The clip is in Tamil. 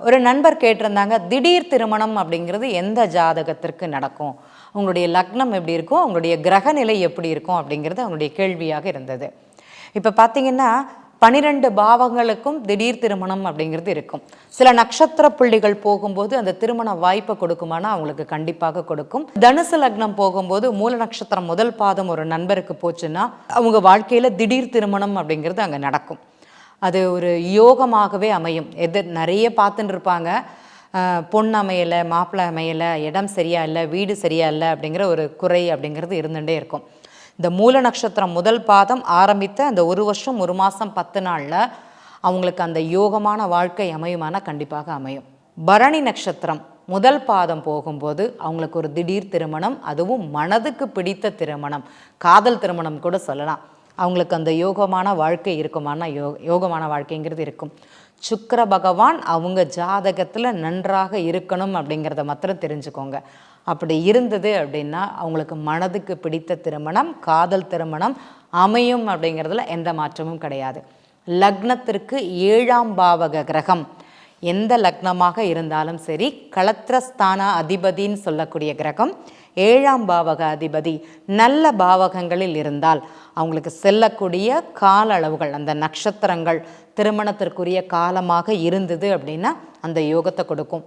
ஒரு நண்பர் கேட்டிருந்தாங்க, திடீர் திருமணம் அப்படிங்கிறது எந்த ஜாதகத்திற்கு நடக்கும்? உங்களுடைய லக்னம் எப்படி இருக்கும்? உங்களுடைய கிரக நிலை எப்படி இருக்கும்? அப்படிங்கிறது அவங்களுடைய கேள்வியாக இருந்தது. இப்போ பார்த்தீங்கன்னா 12 பாவங்களுக்கும் திடீர் திருமணம் அப்படிங்கிறது இருக்கும். சில நட்சத்திர புள்ளிகள் போகும்போது அந்த திருமண வாய்ப்பை கொடுக்குமானா அவங்களுக்கு கண்டிப்பாக கொடுக்கும். தனுசு லக்னம் போகும்போது மூல நட்சத்திரம் முதல் பாதம் ஒரு நண்பருக்கு போச்சுன்னா அவங்க வாழ்க்கையில் திடீர் திருமணம் அப்படிங்கிறது அங்கே நடக்கும். அது ஒரு யோகமாகவே அமையும். நிறைய பார்த்துட்டு இருப்பாங்க, பொண்ணு அமையலை, மாப்பிள்ளை அமையலை, இடம் சரியா இல்லை, வீடு சரியா இல்லை அப்படிங்கிற ஒரு குறை அப்படிங்கிறது இருந்துகிட்டே இருக்கும். இந்த மூல நட்சத்திரம் முதல் பாதம் ஆரம்பித்த அந்த 1 வருஷம் 1 மாதம் 10 நாளில் அவங்களுக்கு அந்த யோகமான வாழ்க்கை அமையுமானா கண்டிப்பாக அமையும். பரணி நட்சத்திரம் முதல் பாதம் போகும்போது அவங்களுக்கு ஒரு திடீர் திருமணம், அதுவும் மனதுக்கு பிடித்த திருமணம், காதல் திருமணம் கூட சொல்லலாம். அவங்களுக்கு அந்த யோகமான வாழ்க்கை இருக்குமானா யோகமான வாழ்க்கைங்கிறது இருக்கும். சுக்கிர பகவான் அவங்க ஜாதகத்தில் நன்றாக இருக்கணும் அப்படிங்கிறத மாத்திரம் தெரிஞ்சுக்கோங்க. அப்படி இருந்தது அப்படின்னா அவங்களுக்கு மனதுக்கு பிடித்த திருமணம், காதல் திருமணம் அமையும் அப்படிங்கிறதுல எந்த மாற்றமும் கிடையாது. லக்னத்திற்கு 7ஆம் பாவக கிரகம் எந்த லக்னமாக இருந்தாலும் சரி, களத்திரஸ்தான அதிபதின்னு சொல்லக்கூடிய கிரகம் 7ஆம் பாவக அதிபதி நல்ல பாவகங்களில் இருந்தால் அவங்களுக்கு செல்லக்கூடிய கால அளவுகள், அந்த நட்சத்திரங்கள் திருமணத்திற்குரிய காலமாக இருந்தது அப்படின்னா அந்த யோகத்தை கொடுக்கும்.